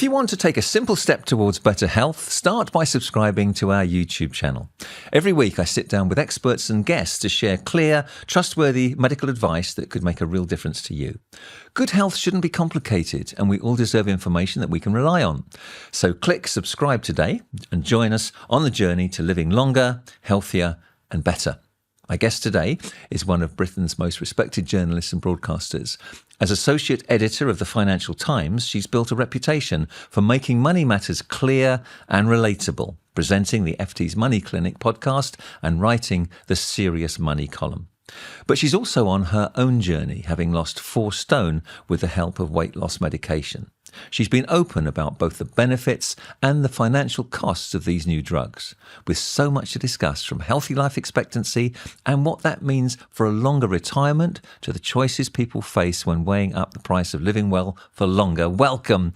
If you want to take a simple step towards better health, start by subscribing to our YouTube channel. Every week I sit down with experts and guests to share clear, trustworthy medical advice that could make a real difference to you. Good health shouldn't be complicated, and we all deserve information that we can rely on. So click subscribe today and join us on the journey to living longer, healthier and better. My guest today is one of Britain's most respected journalists and broadcasters. As Associate Editor of the Financial Times, she's built a reputation for making money matters clear and relatable, presenting the FT's Money Clinic podcast and writing the Serious Money column. But she's also on her own journey, having lost 4 stone with the help of weight loss medication. She's been open about both the benefits and the financial costs of these new drugs, with so much to discuss, from healthy life expectancy and what that means for a longer retirement to the choices people face when weighing up the price of living well for longer. Welcome,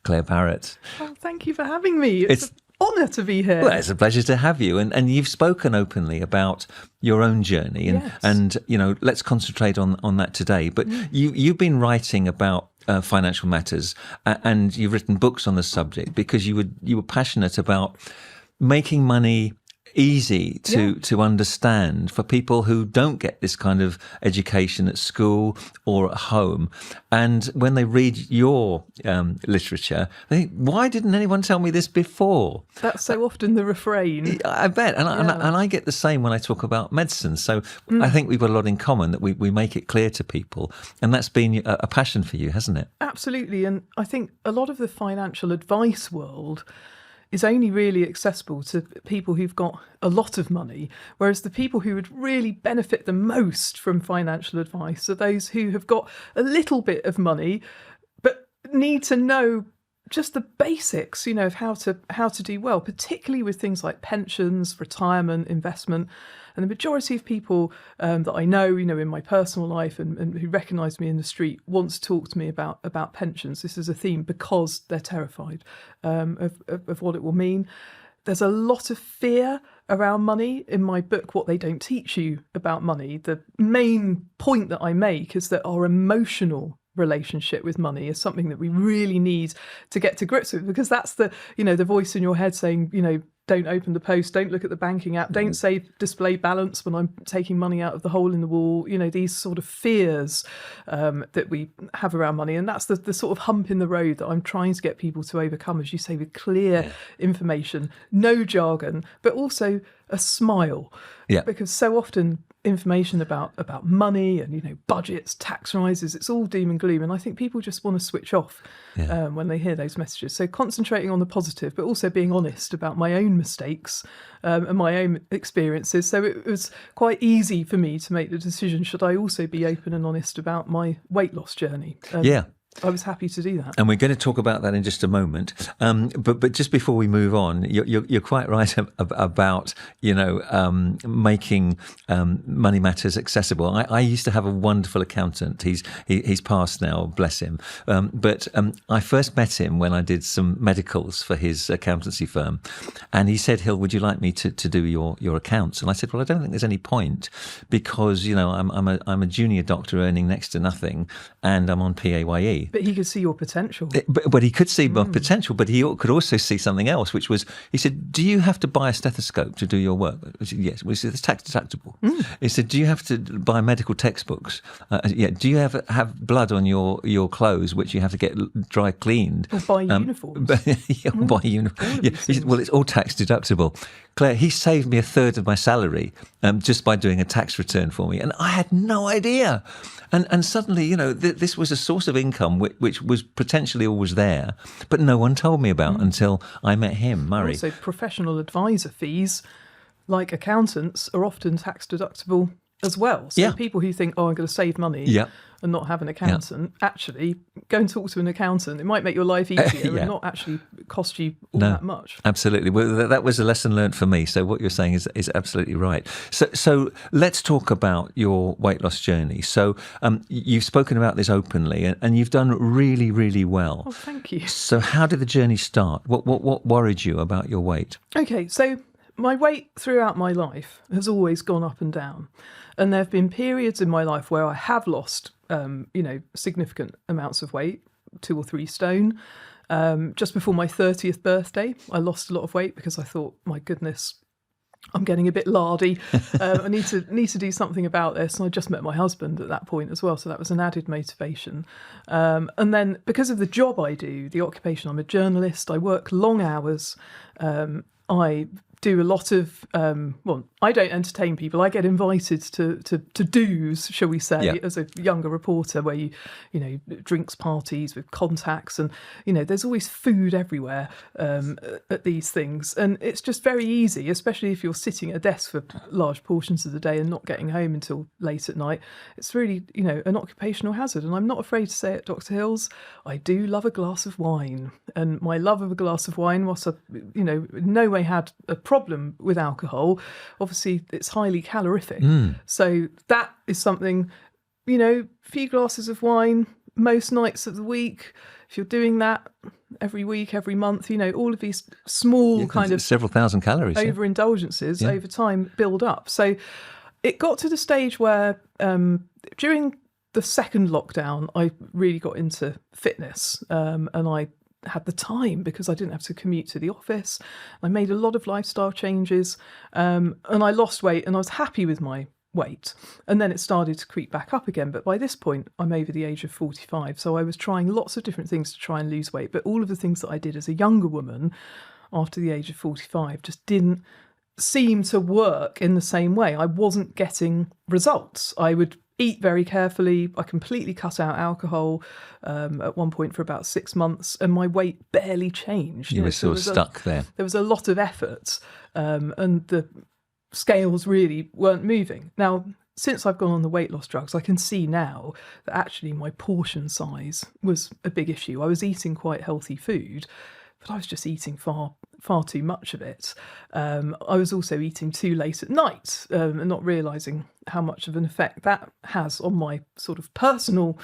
Claer Barrett. Oh, thank you for having me. It's an honour to be here. Well, it's a pleasure to have you. And you've spoken openly about your own journey. And you know, let's concentrate on that today. But you've been writing about financial matters, and you've written books on the subject because you were passionate about making money easy to understand for people who don't get this kind of education at school or at home. And when they read your literature, they think, why didn't anyone tell me this before? That's so often the refrain. I bet. And I get the same when I talk about medicine. So I think we've got a lot in common, that we make it clear to people. And that's been a passion for you, hasn't it? Absolutely. And I think a lot of the financial advice world is only really accessible to people who've got a lot of money, whereas the people who would really benefit the most from financial advice are those who have got a little bit of money but need to know just the basics, you know, of how to do well, particularly with things like pensions, retirement, investment. And the majority of people that I know, you know, in my personal life and who recognise me in the street want to talk to me about pensions. This is a theme because they're terrified of what it will mean. There's a lot of fear around money in my book, What They Don't Teach You About Money. The main point that I make is that our emotional relationship with money is something that we really need to get to grips with, because that's the voice in your head saying, you know, don't open the post, don't look at the banking app, don't say display balance when I'm taking money out of the hole in the wall. You know, these sort of fears that we have around money. And that's the sort of hump in the road that I'm trying to get people to overcome, as you say, with clear information, no jargon, but also a smile. Yeah. Because so often information about money and, you know, budgets, tax rises, it's all doom and gloom. And I think people just want to switch off when they hear those messages. So concentrating on the positive, but also being honest about my own mistakes and my own experiences. So it was quite easy for me to make the decision, should I also be open and honest about my weight loss journey? I was happy to do that. And we're going to talk about that in just a moment. But just before we move on, you're quite right about, you know, making money matters accessible. I used to have a wonderful accountant. He's passed now, bless him. But I first met him when I did some medicals for his accountancy firm. And he said, Hill, would you like me to do your accounts? And I said, well, I don't think there's any point, because, you know, I'm a junior doctor earning next to nothing, and I'm on PAYE. But he could see your potential. But he could see my potential, but he could also see something else, which was, he said, do you have to buy a stethoscope to do your work? I said, yes. Well, he said, it's tax deductible. He said, do you have to buy medical textbooks? Do you have blood on your clothes, which you have to get dry cleaned? Or buy uniforms. Buy uniforms. He said, well, it's all tax deductible. Claire, he saved me 1/3 of my salary just by doing a tax return for me. And I had no idea. And suddenly, you know, this was a source of income which was potentially always there, but no one told me about until I met him, Murray. Also, professional advisor fees, like accountants, are often tax deductible as well. So people who think, I'm going to save money and not have an accountant, actually go and talk to an accountant. It might make your life easier and not actually cost you all that much. Absolutely. Well, that was a lesson learned for me. So what you're saying is absolutely right. So let's talk about your weight loss journey. So you've spoken about this openly, and you've done really, really well. Oh, thank you. So how did the journey start? What worried you about your weight? Okay, so my weight throughout my life has always gone up and down. And there have been periods in my life where I have lost, significant amounts of weight, 2 or 3 stone. Just before my 30th birthday, I lost a lot of weight because I thought, my goodness, I'm getting a bit lardy. I need to do something about this. And I just met my husband at that point as well, so that was an added motivation. And then because of the job I do, the occupation, I'm a journalist. I work long hours. I do a lot of I don't entertain people. I get invited to do's, shall we say, as a younger reporter, where you drinks parties with contacts, and there's always food everywhere at these things, and it's just very easy, especially if you're sitting at a desk for large portions of the day and not getting home until late at night. It's really an occupational hazard, and I'm not afraid to say it, Dr. Hills. I do love a glass of wine, and my love of a glass of wine was in no way had a problem with alcohol. Obviously, it's highly calorific. So that is something, few glasses of wine most nights of the week. If you're doing that every week, every month, all of these small kind of several thousand calories overindulgences over time build up. So it got to the stage where during the second lockdown, I really got into fitness, and I had the time because I didn't have to commute to the office. I made a lot of lifestyle changes, and I lost weight, and I was happy with my weight. And then it started to creep back up again. But by this point, I'm over the age of 45. So I was trying lots of different things to try and lose weight. But all of the things that I did as a younger woman after the age of 45 just didn't seem to work in the same way. I wasn't getting results. I would eat very carefully. I completely cut out alcohol at one point for about 6 months, and my weight barely changed. You were sort of stuck there. There was a lot of effort, and the scales really weren't moving. Now, since I've gone on the weight loss drugs, I can see now that actually my portion size was a big issue. I was eating quite healthy food, but I was just eating far too much of it. I was also eating too late at night, and not realising how much of an effect that has on my sort of personal,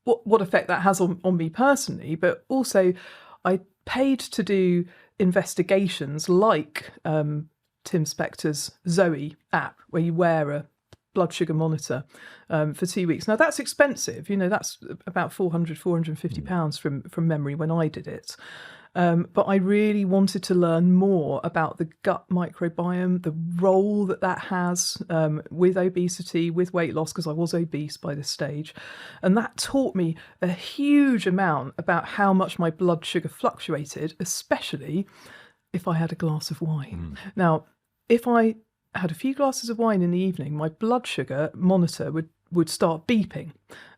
what effect that has on me personally. But also, I paid to do investigations like Tim Spector's Zoe app, where you wear a blood sugar monitor for 2 weeks. Now that's expensive, that's about £450 from memory when I did it. But I really wanted to learn more about the gut microbiome, the role that has with obesity, with weight loss, because I was obese by this stage. And that taught me a huge amount about how much my blood sugar fluctuated, especially if I had a glass of wine. Now, if I had a few glasses of wine in the evening, my blood sugar monitor would start beeping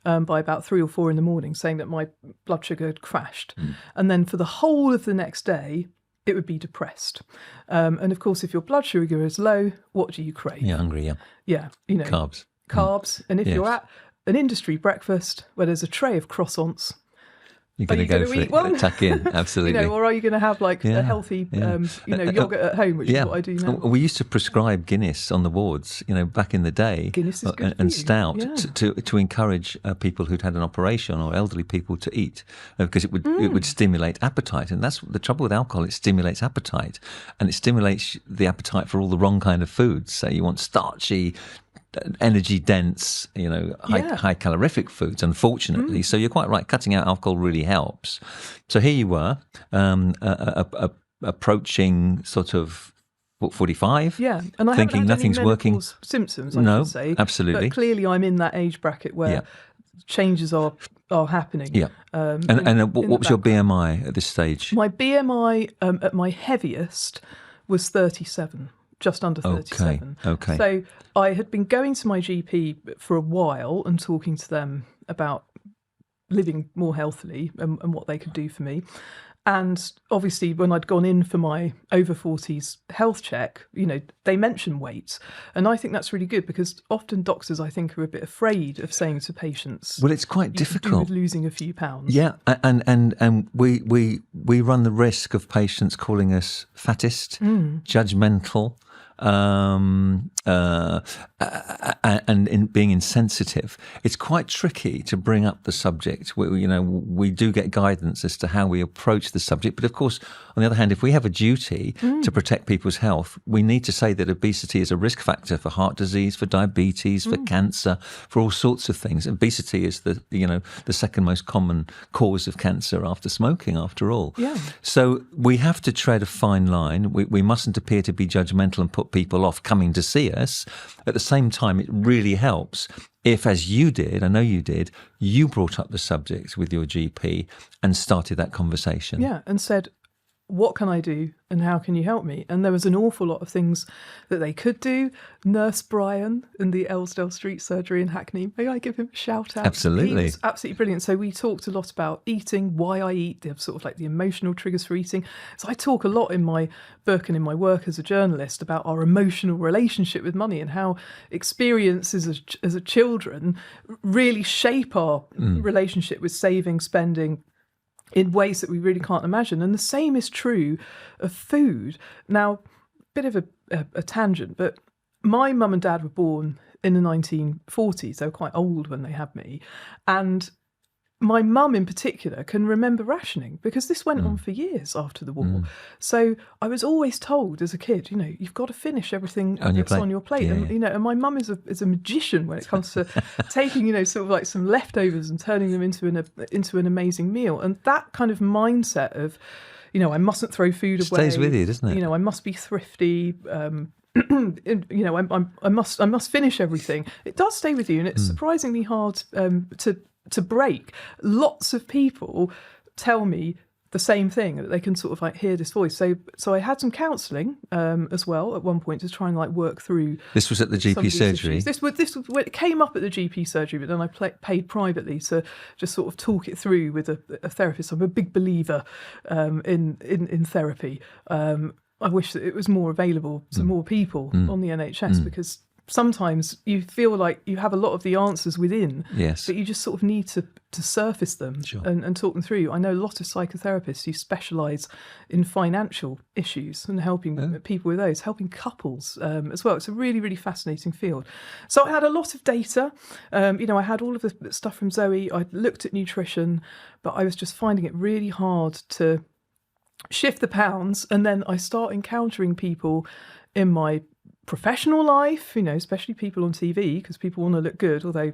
by about 3 or 4 in the morning, saying that my blood sugar had crashed. And then for the whole of the next day, it would be depressed. And of course, if your blood sugar is low, what do you crave? You're hungry, Yeah, carbs. And if you're at an industry breakfast where there's a tray of croissants, you're going to go for it, one? Tuck in, absolutely. Or are you going to have a healthy, yogurt at home, which is what I do now. We used to prescribe Guinness on the wards, back in the day. Guinness is good and stout to encourage people who'd had an operation or elderly people to eat, because it would stimulate appetite. And that's the trouble with alcohol. It stimulates appetite, and it stimulates the appetite for all the wrong kind of foods. So you want starchy, energy dense, high calorific foods, unfortunately. So you're quite right, cutting out alcohol really helps. So here you were, approaching sort of 45, and I thinking haven't had nothing's any working. Symptoms, I should say, absolutely. But clearly, I'm in that age bracket where changes are happening. And what was your BMI at this stage? My BMI at my heaviest was 37. Just under 37. Okay. So I had been going to my GP for a while and talking to them about living more healthily and what they could do for me. And obviously, when I'd gone in for my over 40s health check, they mention weight. And I think that's really good, because often doctors, I think, are a bit afraid of saying to patients, well, it's quite difficult with losing a few pounds. Yeah, and we run the risk of patients calling us fattest, judgmental, and in being insensitive, it's quite tricky to bring up the subject. We do get guidance as to how we approach the subject, but of course, on the other hand, if we have a duty to protect people's health, we need to say that obesity is a risk factor for heart disease, for diabetes, for cancer, for all sorts of things. Obesity is the second most common cause of cancer after smoking, after all. Yeah. So we have to tread a fine line. We mustn't appear to be judgmental and put people off coming to see us. At the same time, it really helps if, as you did, I know you did, you brought up the subject with your GP and started that conversation. Yeah, and said, what can I do and how can you help me? And there was an awful lot of things that they could do. Nurse Brian in the Elsdale Street Surgery in Hackney, may I give him a shout out? Absolutely. He was absolutely brilliant. So we talked a lot about eating, why I eat, the sort of like the emotional triggers for eating. So I talk a lot in my book and in my work as a journalist about our emotional relationship with money and how experiences as a children really shape our relationship with saving, spending, in ways that we really can't imagine. And the same is true of food. Now, bit of a tangent, but my mum and dad were born in the 1940s. They were quite old when they had me. And my mum in particular can remember rationing because this went on for years after the war. So I was always told as a kid, you've got to finish everything that's on your plate. Yeah, and, and my mum is a magician when it comes to taking, sort of like some leftovers and turning them into an amazing meal. And that kind of mindset of, I mustn't throw food away. Stays with you, doesn't it? I must be thrifty. I must finish everything. It does stay with you, and it's surprisingly hard to break. Lots of people tell me the same thing, that they can sort of like hear this voice. So I had some counselling as well at one point to try and like work through. This was at the GP surgery. This was it came up at the GP surgery, but then I paid privately to just sort of talk it through with a therapist. I'm a big believer in therapy. I wish that it was more available to more people on the NHS because sometimes you feel like you have a lot of the answers within, but you just sort of need to surface them and talk them through. I know a lot of psychotherapists who specialise in financial issues and helping people with those, helping couples as well. It's a really, really fascinating field. So I had a lot of data. I had all of the stuff from Zoe. I looked at nutrition, but I was just finding it really hard to shift the pounds. And then I start encountering people in my professional life, especially people on TV, because people want to look good, although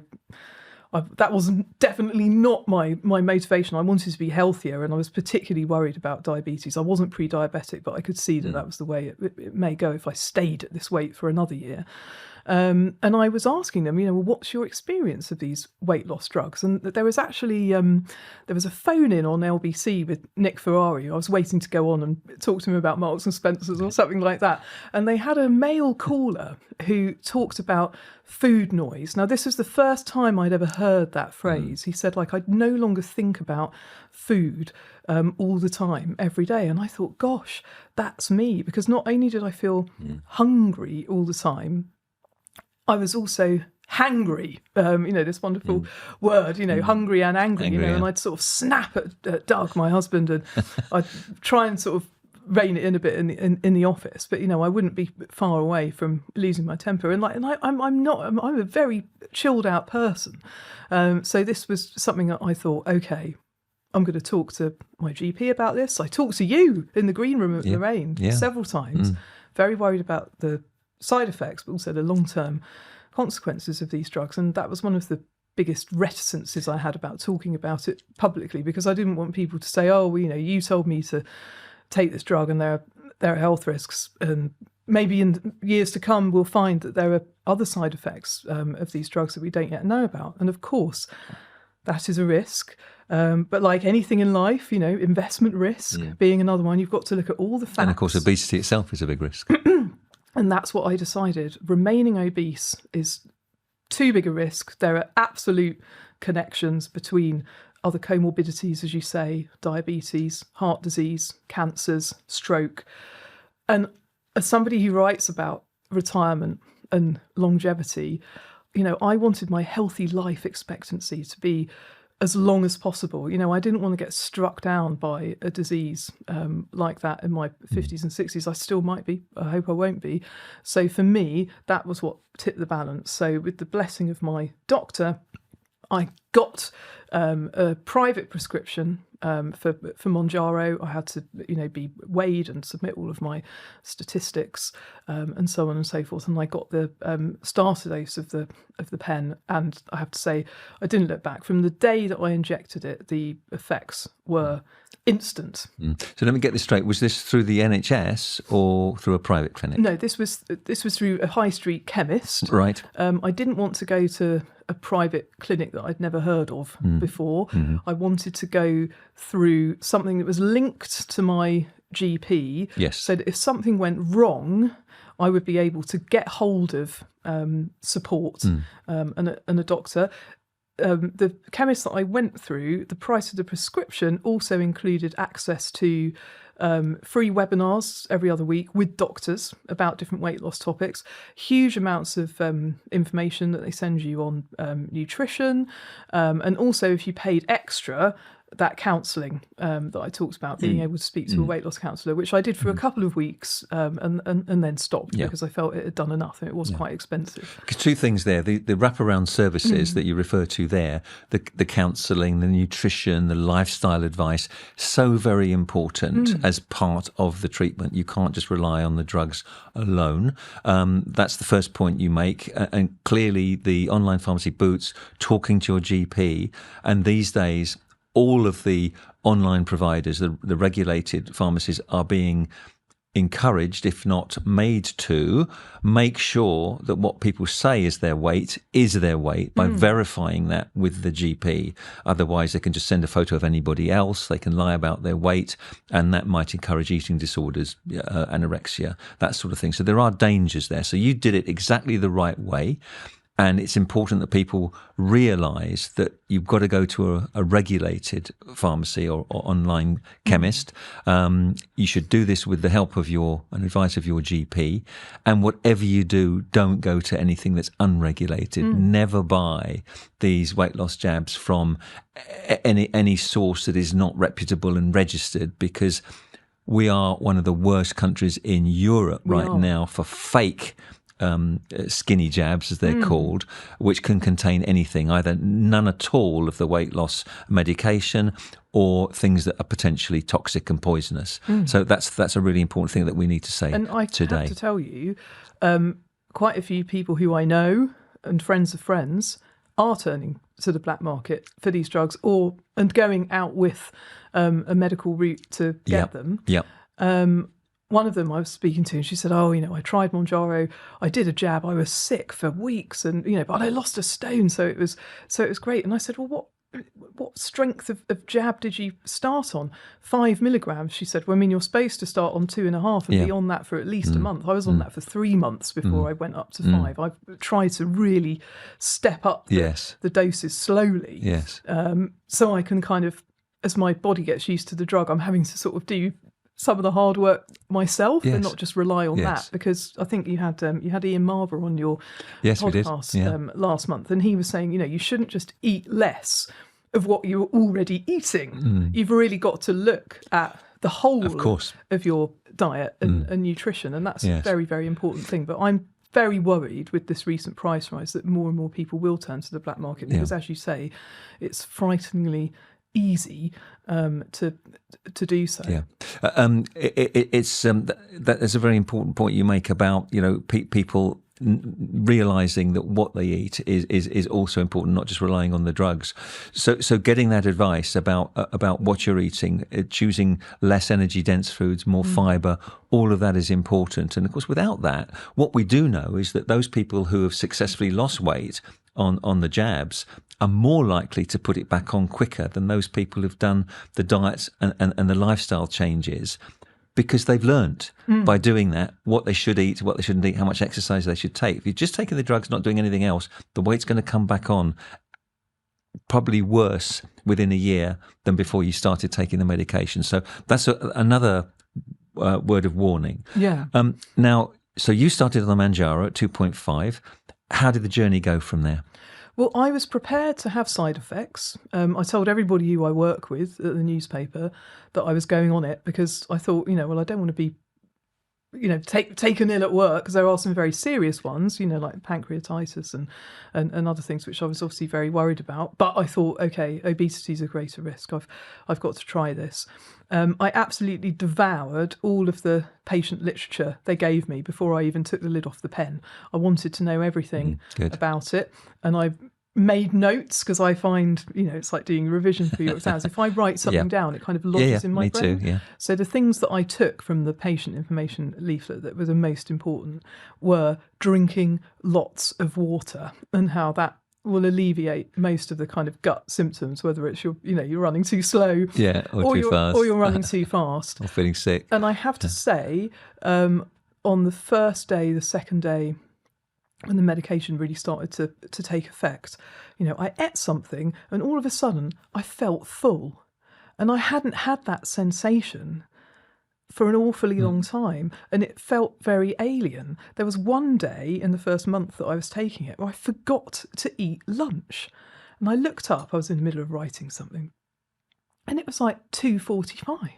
that was definitely not my motivation. I wanted to be healthier, and I was particularly worried about diabetes. I wasn't pre-diabetic, but I could see that was the way it may go if I stayed at this weight for another year. And I was asking them, what's your experience of these weight loss drugs? And there was actually, there was a phone-in on LBC with Nick Ferrari. I was waiting to go on and talk to him about Marks and Spencer's or something like that. And they had a male caller who talked about food noise. Now, this was the first time I'd ever heard that phrase. He said, I no longer think about food all the time, every day. And I thought, gosh, that's me. Because not only did I feel hungry all the time, I was also hangry, this wonderful word, hungry and angry, and I'd sort of snap at Doug, my husband, and I'd try and sort of rein it in a bit in the office, but I wouldn't be far away from losing my temper. And I'm a very chilled out person. So this was something that I thought, okay, I'm going to talk to my GP about this. I talked to you in the green room at Lorraine several times, very worried about the side effects, but also the long-term consequences of these drugs. And that was one of the biggest reticences I had about talking about it publicly, because I didn't want people to say, you told me to take this drug and there are health risks. And maybe in years to come, we'll find that there are other side effects of these drugs that we don't yet know about. And of course, that is a risk. But like anything in life, investment risk being another one, you've got to look at all the facts. And of course, obesity itself is a big risk. And that's what I decided. Remaining obese is too big a risk. There are absolute connections between other comorbidities, as you say, diabetes, heart disease, cancers, stroke. And as somebody who writes about retirement and longevity, I wanted my healthy life expectancy to be as long as possible. You know, I didn't want to get struck down by a disease like that in my 50s and 60s. I still might be. I hope I won't be. So for me, that was what tipped the balance. So with the blessing of my doctor, I got a private prescription for Mounjaro. I had to, be weighed and submit all of my statistics and so on and so forth. And I got the starter dose of the pen. And I have to say, I didn't look back. From the day that I injected it, the effects were instant. So let me get this straight. Was this through the NHS or through a private clinic? No, this was through a high street chemist. Right. I didn't want to go to a private clinic that I'd never heard of before. I wanted to go through something that was linked to my GP. Yes. So that if something went wrong, I would be able to get hold of support and a doctor. The chemist that I went through, the price of the prescription also included access to free webinars every other week with doctors about different weight loss topics, huge amounts of information that they send you on nutrition, and also if you paid extra, that counselling that I talked about, being able to speak to a weight loss counsellor, which I did for a couple of weeks and then stopped because I felt it had done enough and it was quite expensive. Two things there. The wraparound services that you refer to there, the counselling, the nutrition, the lifestyle advice, so very important as part of the treatment. You can't just rely on the drugs alone. That's the first point you make. And clearly the online pharmacy Boots, talking to your GP, and these days all of the online providers, the regulated pharmacies, are being encouraged, if not made to, make sure that what people say is their weight by verifying that with the GP. Otherwise, they can just send a photo of anybody else. They can lie about their weight, and that might encourage eating disorders, anorexia, that sort of thing. So there are dangers there. So you did it exactly the right way. And it's important that people realise that you've got to go to a regulated pharmacy or online chemist. You should do this with the help of and advice of your GP. And whatever you do, don't go to anything that's unregulated. Never buy these weight loss jabs from any source that is not reputable and registered, because we are one of the worst countries in Europe right now for fake skinny jabs, as they're called, which can contain anything, either none at all of the weight loss medication or things that are potentially toxic and poisonous. So that's a really important thing that we need to say today. And I have to tell you, quite a few people who I know and friends of friends are turning to the black market for these drugs and going out with a medical route to get them. One of them I was speaking to, and she said, I tried Mounjaro, I did a jab, I was sick for weeks, and, but I lost a stone, so it was great. And I said, well, what strength of jab did you start on? 5 milligrams, she said. Well, I mean, you're supposed to start on 2.5 and be on that for at least a month. I was on that for 3 months before I went up to 5. I've tried to really step up the doses slowly. So I can kind of, as my body gets used to the drug, I'm having to sort of do some of the hard work myself and not just rely on that, because I think you had Ian Marver on your podcast last month, and he was saying, you shouldn't just eat less of what you're already eating. You've really got to look at the whole of your diet and nutrition, and that's a very, very important thing. But I'm very worried with this recent price rise that more and more people will turn to the black market, because as you say, it's frighteningly easy to do so. That's a very important point you make about people realizing that what they eat is also important, not just relying on the drugs. So getting that advice about what you're eating, choosing less energy dense foods, more fiber, all of that is important. And of course, without that, what we do know is that those people who have successfully lost weight on the jabs are more likely to put it back on quicker than those people who've done the diets and the lifestyle changes, because they've learnt by doing that what they should eat, what they shouldn't eat, how much exercise they should take. If you're just taking the drugs, not doing anything else, the weight's going to come back on probably worse within a year than before you started taking the medication. So that's another word of warning. Now, so you started on the Mounjaro at 2.5. How did the journey go from there? Well, I was prepared to have side effects. I told everybody who I work with at the newspaper that I was going on it because I thought, well, I don't want to be, taken ill at work, because there are some very serious ones, like pancreatitis and other things, which I was obviously very worried about. But I thought, okay, obesity is a greater risk. I've got to try this. I absolutely devoured all of the patient literature they gave me before I even took the lid off the pen. I wanted to know everything about it, and I made notes, because I find, it's like doing revision for your exams. If I write something down, it kind of lodges in my brain. Me too, yeah. So the things that I took from the patient information leaflet that were the most important were drinking lots of water, and how that will alleviate most of the kind of gut symptoms, whether it's you're running too slow, or too fast, or you're running too fast, or feeling sick. And I have to say, on the first day, the second day, when the medication really started to take effect, I ate something and all of a sudden I felt full, and I hadn't had that sensation for an awfully long time, and it felt very alien. There was one day in the first month that I was taking it where I forgot to eat lunch, and I looked up, I was in the middle of writing something, and it was like 2:45.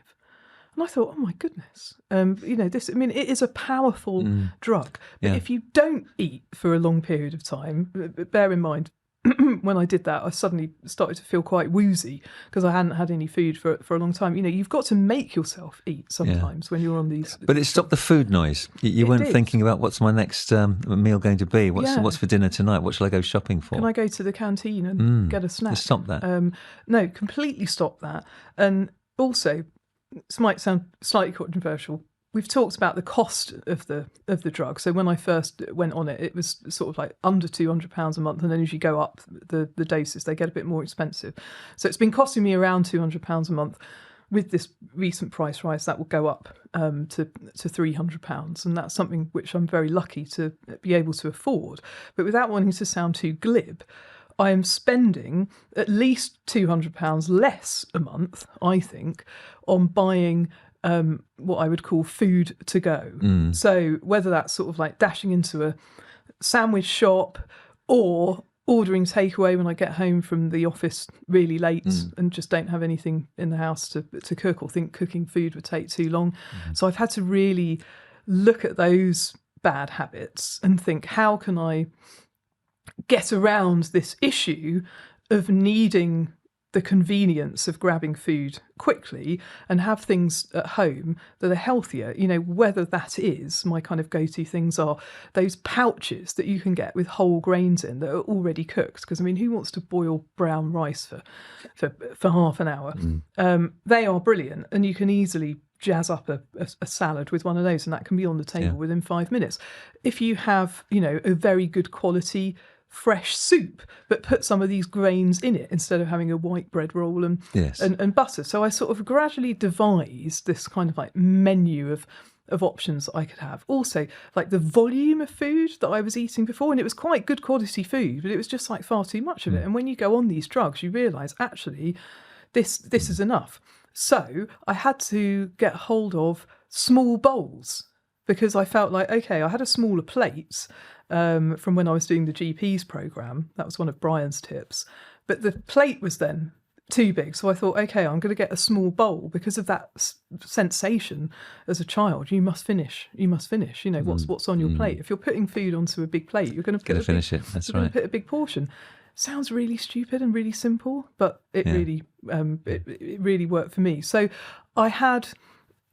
And I thought, oh my goodness, it is a powerful drug. But if you don't eat for a long period of time, bear in mind, when I did that, I suddenly started to feel quite woozy because I hadn't had any food for a long time. You've got to make yourself eat sometimes when you're on these. But it stopped the food noise. You weren't thinking about what's my next meal going to be? What's for dinner tonight? What shall I go shopping for? Can I go to the canteen and get a snack? Just stop that. No, completely stop that. And also, this might sound slightly controversial. We've talked about the cost of the drug. So when I first went on it, it was sort of like under £200 a month, and then as you go up the doses, they get a bit more expensive. So it's been costing me around £200 a month. With this recent price rise, that will go up to £300, and that's something which I'm very lucky to be able to afford. But without wanting to sound too glib, I am spending at least £200 less a month, I think, on buying what I would call food to go. So whether that's sort of like dashing into a sandwich shop or ordering takeaway when I get home from the office really late and just don't have anything in the house to cook, or think cooking food would take too long. So I've had to really look at those bad habits and think, how can I get around this issue of needing the convenience of grabbing food quickly and have things at home that are healthier, whether that is, my kind of go-to things are those pouches that you can get with whole grains in that are already cooked. Because, who wants to boil brown rice for half an hour? They are brilliant, and you can easily jazz up a salad with one of those, and that can be on the table within 5 minutes. If you have, a very good quality fresh soup, but put some of these grains in it instead of having a white bread roll and butter. So I sort of gradually devised this kind of like menu of options that I could have. Also, like the volume of food that I was eating before, and it was quite good quality food, but it was just like far too much of it. And when you go on these drugs, you realise actually this is enough. So I had to get hold of small bowls, because I felt like, okay, I had a smaller plate from when I was doing the GP's programme. That was one of Brian's tips. But the plate was then too big. So I thought, okay, I'm going to get a small bowl, because of that sensation as a child. You must finish. What's on your plate. If you're putting food onto a big plate, you're going to finish it. That's right. Put a big portion. Sounds really stupid and really simple, but it really worked for me. So I had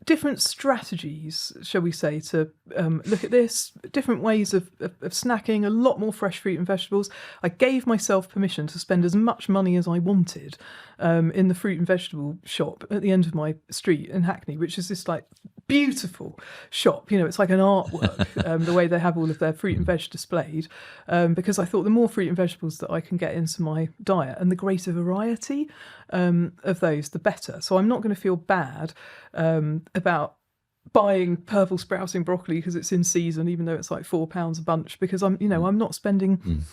different strategies, shall we say, to look at this, different ways of snacking, a lot more fresh fruit and vegetables. I gave myself permission to spend as much money as I wanted in the fruit and vegetable shop at the end of my street in Hackney, which is this like beautiful shop. It's like an artwork, the way they have all of their fruit and veg displayed, because I thought the more fruit and vegetables that I can get into my diet, and the greater variety of those, the better. So I'm not going to feel bad about buying purple sprouting broccoli because it's in season, even though it's like £4 a bunch, because I'm not spending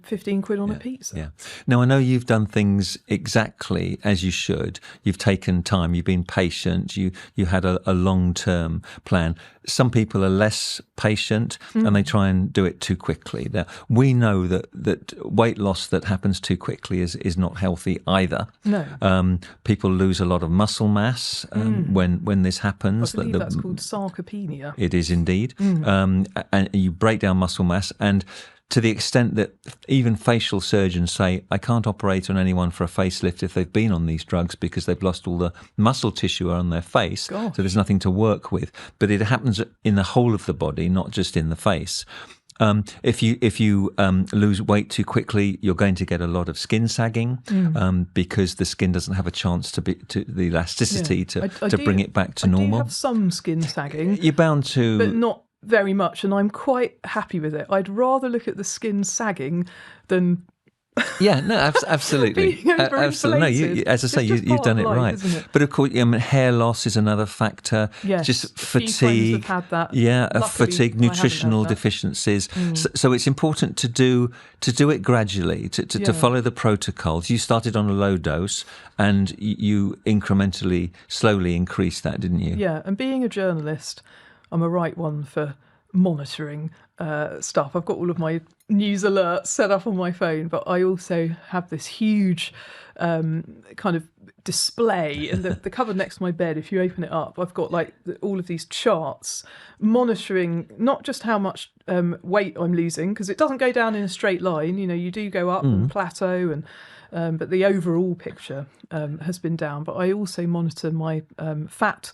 15 quid on a pizza. Yeah. Now, I know you've done things exactly as you should. You've taken time. You've been patient. You had a long-term plan. Some people are less patient and they try and do it too quickly. Now, we know that weight loss that happens too quickly is not healthy either. No. People lose a lot of muscle mass when this happens. I believe that's called sarcopenia. It is indeed. And you break down muscle mass, and to the extent that even facial surgeons say, I can't operate on anyone for a facelift if they've been on these drugs because they've lost all the muscle tissue on their face. Gosh. So there's nothing to work with. But it happens in the whole of the body, not just in the face. If you lose weight too quickly, you're going to get a lot of skin sagging because the skin doesn't have a chance to the elasticity to bring it back to normal. I do have some skin sagging. You're bound to, but not very much, and I'm quite happy with it. I'd rather look at the skin sagging than absolutely. being Absolutely. No, as I say, you've done it life, right. isn't it? But of course, hair loss is another factor. Yes, just a few fatigue. friends have had that. Yeah, Luckily, fatigue, I haven't nutritional had that. deficiencies. So it's important to do it gradually, to follow the protocols. You started on a low dose, and you incrementally, slowly increased that, didn't you? Yeah, and being a journalist, I'm a right one for monitoring stuff. I've got all of my news alerts set up on my phone, but I also have this huge kind of display in the cupboard next to my bed. If you open it up, I've got like all of these charts monitoring not just how much weight I'm losing, because it doesn't go down in a straight line. You do go up and plateau, and but the overall picture has been down. But I also monitor my fat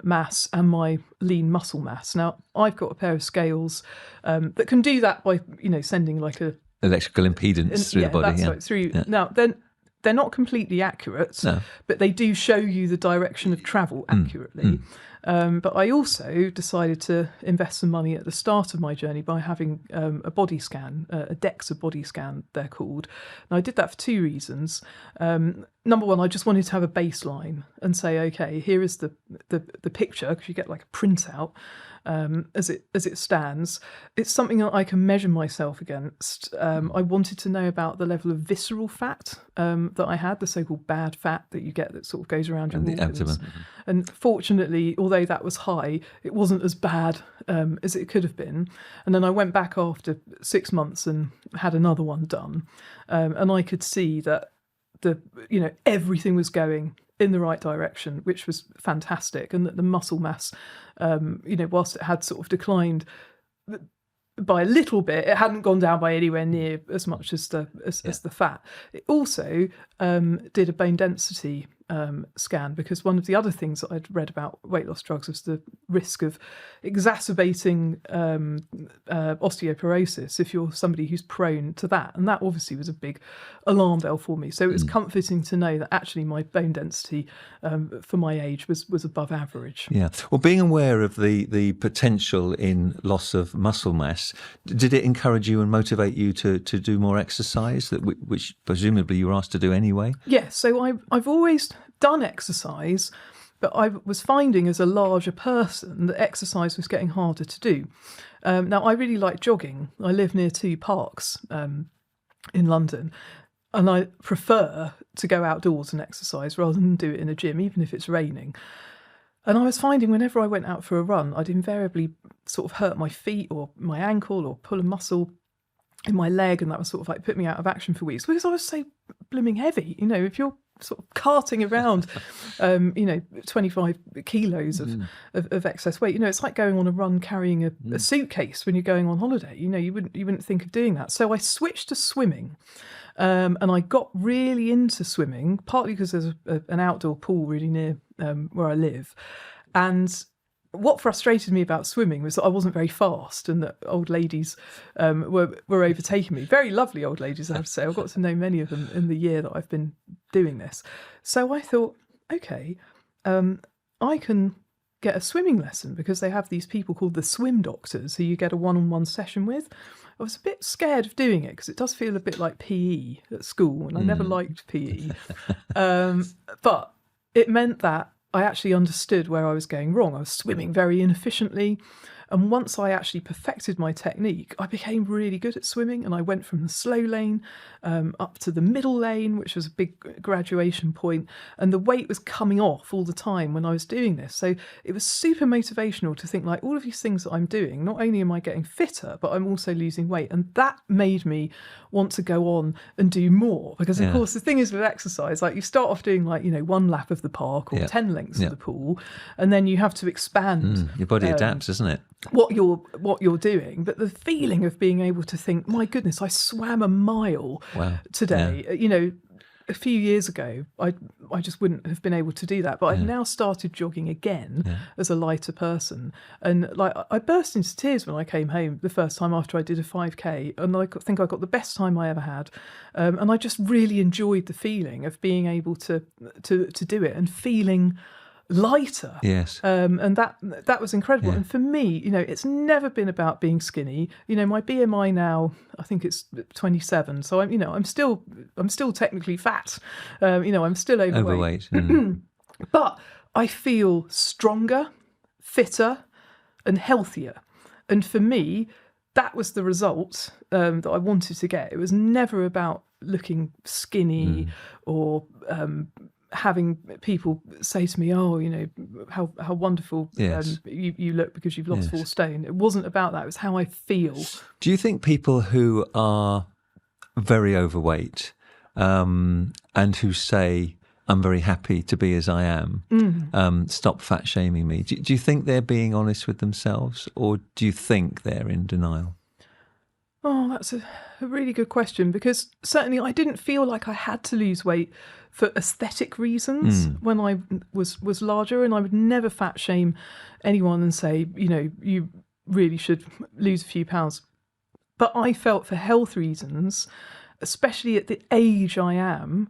mass and my lean muscle mass. Now, I've got a pair of scales that can do that by sending like a electrical impedance through the body. That's right. Now, then they're not completely accurate, but they do show you the direction of travel accurately. But I also decided to invest some money at the start of my journey by having a body scan, a DEXA body scan, they're called. And I did that for two reasons. Number one, I just wanted to have a baseline and say, okay, here is the picture, because you get like a printout as it stands. It's something that I can measure myself against. I wanted to know about the level of visceral fat that I had, the so-called bad fat that you get that sort of goes around your organs. Abdomen. And fortunately, although that was high, it wasn't as bad as it could have been. And then I went back after 6 months and had another one done, and I could see that everything was going in the right direction, which was fantastic, and that the muscle mass, whilst it had sort of declined by a little bit, it hadn't gone down by anywhere near as much as the fat. It also did a bone density scan, because one of the other things that I'd read about weight loss drugs was the risk of exacerbating osteoporosis if you're somebody who's prone to that, and that obviously was a big alarm bell for me. So it was comforting to know that actually my bone density for my age was above average. Yeah. Well, being aware of the potential in loss of muscle mass, did it encourage you and motivate you to do more exercise, which presumably you were asked to do anyway? Yes. So I've always done exercise, but I was finding as a larger person that exercise was getting harder to do. Now, I really like jogging. I live near two parks in London, and I prefer to go outdoors and exercise rather than do it in a gym, even if it's raining. And I was finding whenever I went out for a run, I'd invariably sort of hurt my feet or my ankle or pull a muscle in my leg, and that was sort of like put me out of action for weeks because I was so blooming heavy. If you're sort of carting around 25 kilos of excess weight, it's like going on a run carrying a suitcase when you're going on holiday. You wouldn't think of doing that. So I switched to swimming, and I got really into swimming, partly because there's an outdoor pool really near where I live. And what frustrated me about swimming was that I wasn't very fast, and that old ladies were overtaking me. Very lovely old ladies, I have to say. I've got to know many of them in the year that I've been doing this. So I thought, okay, I can get a swimming lesson, because they have these people called the swim doctors who you get a one-on-one session with. I was a bit scared of doing it because it does feel a bit like PE at school, and I never liked PE. But it meant that I actually understood where I was going wrong. I was swimming very inefficiently. And once I actually perfected my technique, I became really good at swimming. And I went from the slow lane up to the middle lane, which was a big graduation point. And the weight was coming off all the time when I was doing this. So it was super motivational to think, like, all of these things that I'm doing, not only am I getting fitter, but I'm also losing weight. And that made me want to go on and do more. Because, of course, the thing is with exercise, like, you start off doing, like, 1 lap of the park or 10 lengths of the pool, and then you have to expand. Your body adapts, doesn't it? What you're doing, but the feeling of being able to think, my goodness, I swam a mile today. A few years ago, I just wouldn't have been able to do that. But I've now started jogging again as a lighter person, and like I burst into tears when I came home the first time after I did a 5K, and I think I got the best time I ever had, and I just really enjoyed the feeling of being able to do it and feeling lighter. Yes. And that was incredible. And for me, it's never been about being skinny. My BMI now, I think it's 27. So I'm still technically fat. I'm still overweight. But I feel stronger, fitter, and healthier. And for me, that was the result that I wanted to get. It was never about looking skinny or having people say to me, "Oh, how wonderful you look because you've lost 4 stone." It wasn't about that. It was how I feel. Do you think people who are very overweight and who say, "I'm very happy to be as I am, stop fat shaming me," do you think they're being honest with themselves, or do you think they're in denial? Oh, that's a really good question, because certainly I didn't feel like I had to lose weight for aesthetic reasons when I was larger, and I would never fat shame anyone and say, you really should lose a few pounds. But I felt for health reasons, especially at the age I am,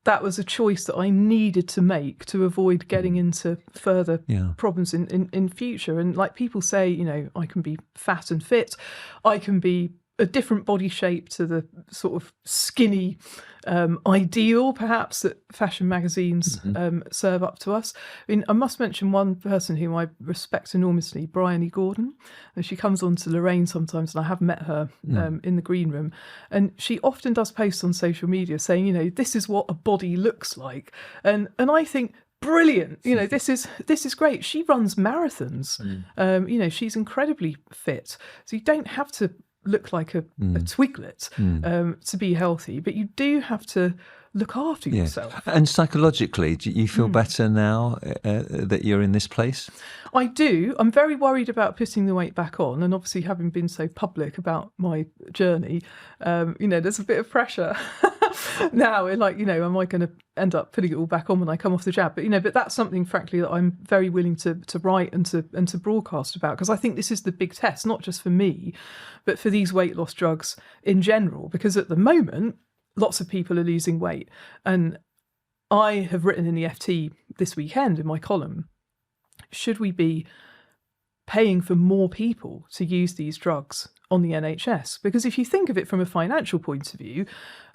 that was a choice that I needed to make to avoid getting into further problems in future. And like people say, I can be fat and fit, I can be a different body shape to the sort of skinny ideal, perhaps, that fashion magazines serve up to us. I mean, I must mention one person whom I respect enormously, Bryony Gordon. And she comes on to Lorraine sometimes, and I have met her in the green room. And she often does posts on social media saying, this is what a body looks like. And I think, brilliant. This is great. She runs marathons. She's incredibly fit. So you don't have to look like a twiglet to be healthy, but you do have to look after yourself. And psychologically, do you feel better now that you're in this place? I do. I'm very worried about putting the weight back on, and obviously having been so public about my journey, there's a bit of pressure now. Am I going to end up putting it all back on when I come off the jab? But that's something, frankly, that I'm very willing to write and to broadcast about, because I think this is the big test, not just for me, but for these weight loss drugs in general. Because at the moment, lots of people are losing weight, and I have written in the FT this weekend in my column, should we be paying for more people to use these drugs on the NHS? Because if you think of it from a financial point of view,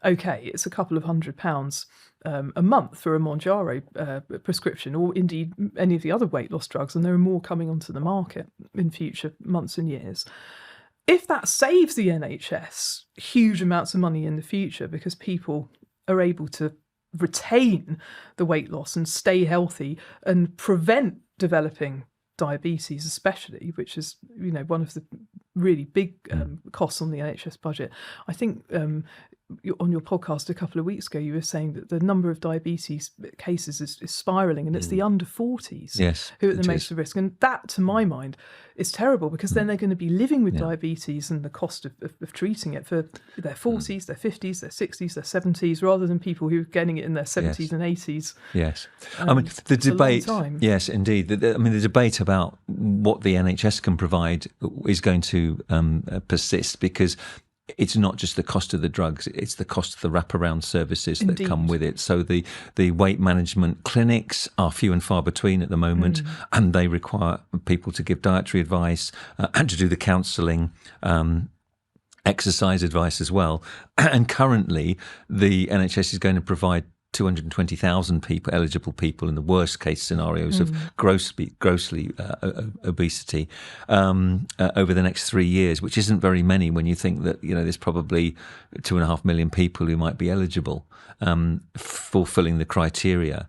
okay, it's a couple of £100 a month for a Mounjaro prescription, or indeed any of the other weight loss drugs, and there are more coming onto the market in future months and years. If that saves the NHS huge amounts of money in the future, because people are able to retain the weight loss and stay healthy and prevent developing diabetes, especially, which is one of the really big costs on the NHS budget. I think on your podcast a couple of weeks ago, you were saying that the number of diabetes cases is spiralling, and it's the under 40s who are at the most at risk. And that, to my mind, is terrible, because then they're going to be living with diabetes and the cost of treating it for their 40s, their 50s, their 60s, their 70s, rather than people who are getting it in their 70s and 80s. Yes. I mean, the debate, yes, indeed. The debate about what the NHS can provide is going to persist, because it's not just the cost of the drugs, it's the cost of the wraparound services that come with it. So the weight management clinics are few and far between at the moment, and they require people to give dietary advice and to do the counselling, exercise advice as well. And currently, the NHS is going to provide 220,000 people, eligible people in the worst case scenarios of grossly obesity over the next 3 years, which isn't very many when you think that, there's probably 2.5 million people who might be eligible, fulfilling the criteria.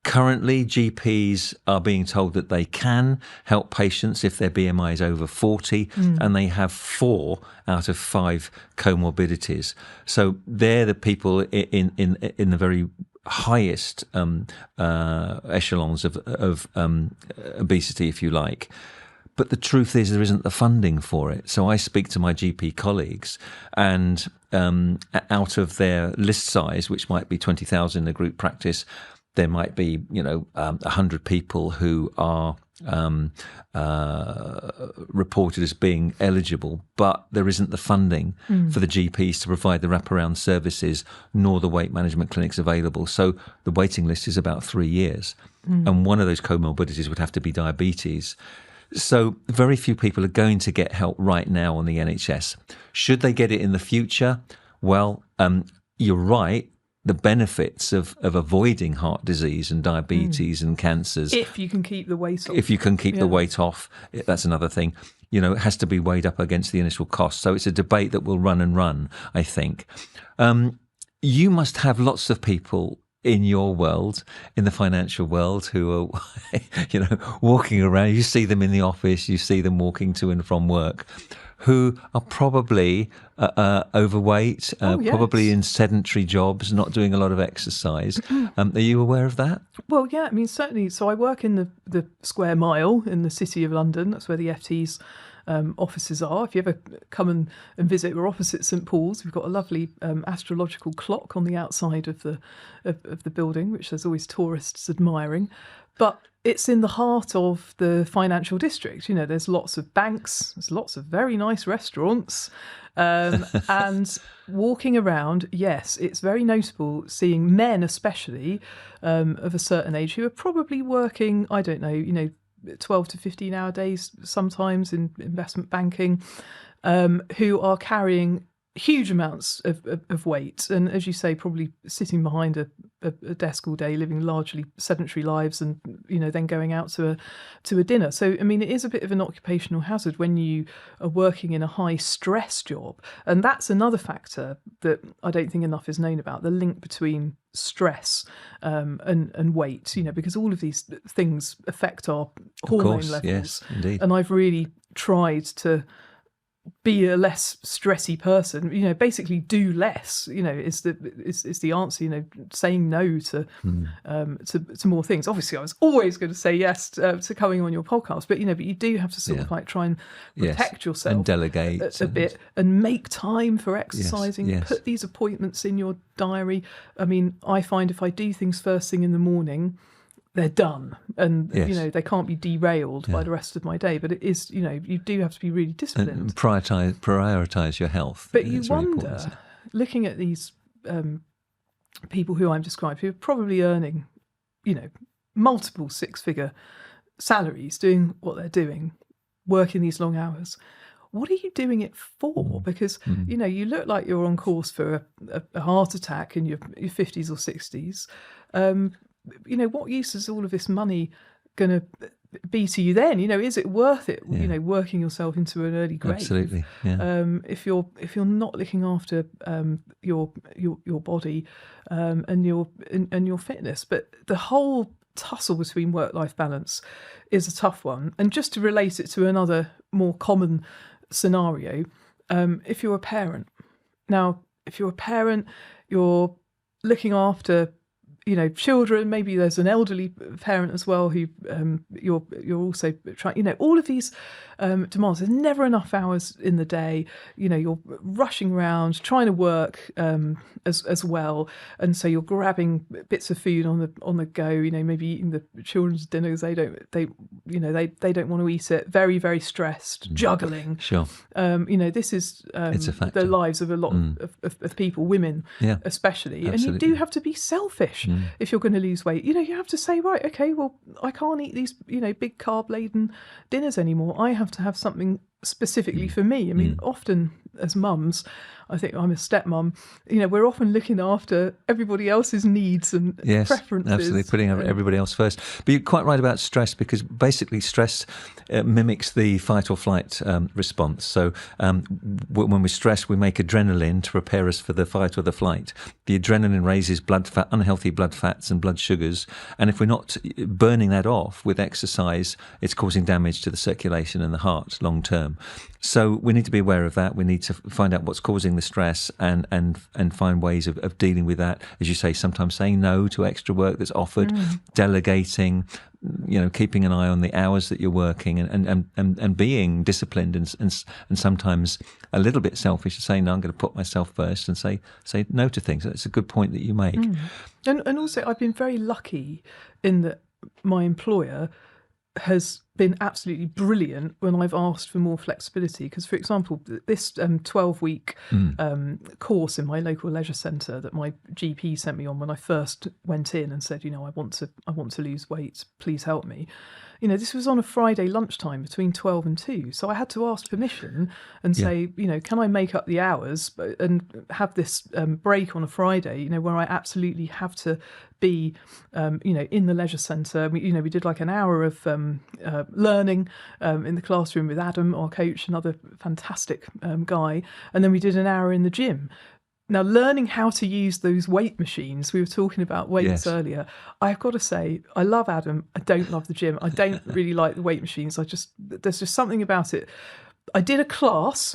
Currently, GPs are being told that they can help patients if their BMI is over 40 and they have 4 out of 5 comorbidities. So they're the people in the very highest echelons of obesity, if you like. But the truth is there isn't the funding for it. So I speak to my GP colleagues, and out of their list size, which might be 20,000 in a group practice, there might be, 100 people who are reported as being eligible, but there isn't the funding for the GPs to provide the wraparound services, nor the weight management clinics available. So the waiting list is about 3 years. And one of those comorbidities would have to be diabetes. So very few people are going to get help right now on the NHS. Should they get it in the future? Well, you're right. The benefits of avoiding heart disease and diabetes and cancers. If you can keep the weight off. If you can keep the weight off, that's another thing. It has to be weighed up against the initial cost. So it's a debate that will run and run, I think. You must have lots of people in your world, in the financial world, who are, walking around. You see them in the office, you see them walking to and from work, who are probably overweight, probably in sedentary jobs, not doing a lot of exercise. Are you aware of that? Well, yeah, I mean, certainly. So I work in the Square Mile in the City of London. That's where the FT's offices are. If you ever come and visit, we're opposite St Paul's. We've got a lovely astrological clock on the outside of the building, which there's always tourists admiring. But it's in the heart of the financial district. There's lots of banks, there's lots of very nice restaurants, and walking around, yes, it's very notable seeing men especially of a certain age who are probably working, 12 to 15 hour days sometimes in investment banking, who are carrying huge amounts of weight, and as you say, probably sitting behind a desk all day, living largely sedentary lives, and then going out to a dinner. So I mean, it is a bit of an occupational hazard when you are working in a high stress job, and that's another factor that I don't think enough is known about, the link between stress and weight, because all of these things affect our hormone levels. Yes, indeed. And I've really tried to be a less stressy person, basically do less, is the answer, saying no to more things. Obviously I was always going to say yes to coming on your podcast, but you do have to sort of like try and protect yourself and delegate a bit and make time for exercising. Put these appointments in your diary. I mean, I find if I do things first thing in the morning, they're done, and they can't be derailed by the rest of my day. But it is, you do have to be really disciplined and prioritize your health. But you wonder, looking at these people who I'm describing, who are probably earning, multiple 6-figure salaries, doing what they're doing, working these long hours. What are you doing it for? Because you look like you're on course for a heart attack in your 50s or 60s. What use is all of this money going to be to you then? Is it worth it? Working yourself into an early grave. Absolutely. Yeah. If you're not looking after your body and your fitness, but the whole tussle between work-life balance is a tough one. And just to relate it to another more common scenario, if you're a parent. Now, if you're a parent, you're looking after children, maybe there's an elderly parent as well who you're also trying, all of these demands. There's never enough hours in the day. You're rushing around, trying to work as well, and so you're grabbing bits of food on the go. Maybe eating the children's dinners. They don't want to eat it. Very, very stressed, juggling. Sure. This is the lives of a lot of people, women especially. Absolutely. And you do have to be selfish. If you're going to lose weight, you have to say, right, okay, well, I can't eat these, big carb laden dinners anymore. I have to have something specifically for me. I mean, often as mums, I think I'm a stepmom, we're often looking after everybody else's needs and preferences. Absolutely, putting everybody else first. But you're quite right about stress, because basically stress mimics the fight or flight response. So when we're stressed, we make adrenaline to prepare us for the fight or the flight. The adrenaline raises unhealthy blood fats and blood sugars. And if we're not burning that off with exercise, it's causing damage to the circulation and the heart long term. So we need to be aware of that. We need to find out what's causing the stress and find ways of dealing with that. As you say, sometimes saying no to extra work that's offered, delegating, keeping an eye on the hours that you're working, and being disciplined and sometimes a little bit selfish and saying, no, I'm going to put myself first and say no to things. That's a good point that you make. And also, I've been very lucky in that my employer has been absolutely brilliant when I've asked for more flexibility. Because, for example, this 12-week course in my local leisure centre that my GP sent me on when I first went in and said, I want to lose weight, please help me. This was on a Friday lunchtime between 12 and 2. So I had to ask permission and say, can I make up the hours and have this break on a Friday, where I absolutely have to be, in the leisure centre. We did like an hour of learning in the classroom with Adam, our coach, another fantastic guy. And then we did an hour in the gym. Now, learning how to use those weight machines, we were talking about weights earlier. I've got to say, I love Adam. I don't love the gym. I don't really like the weight machines. There's just something about it. I did a class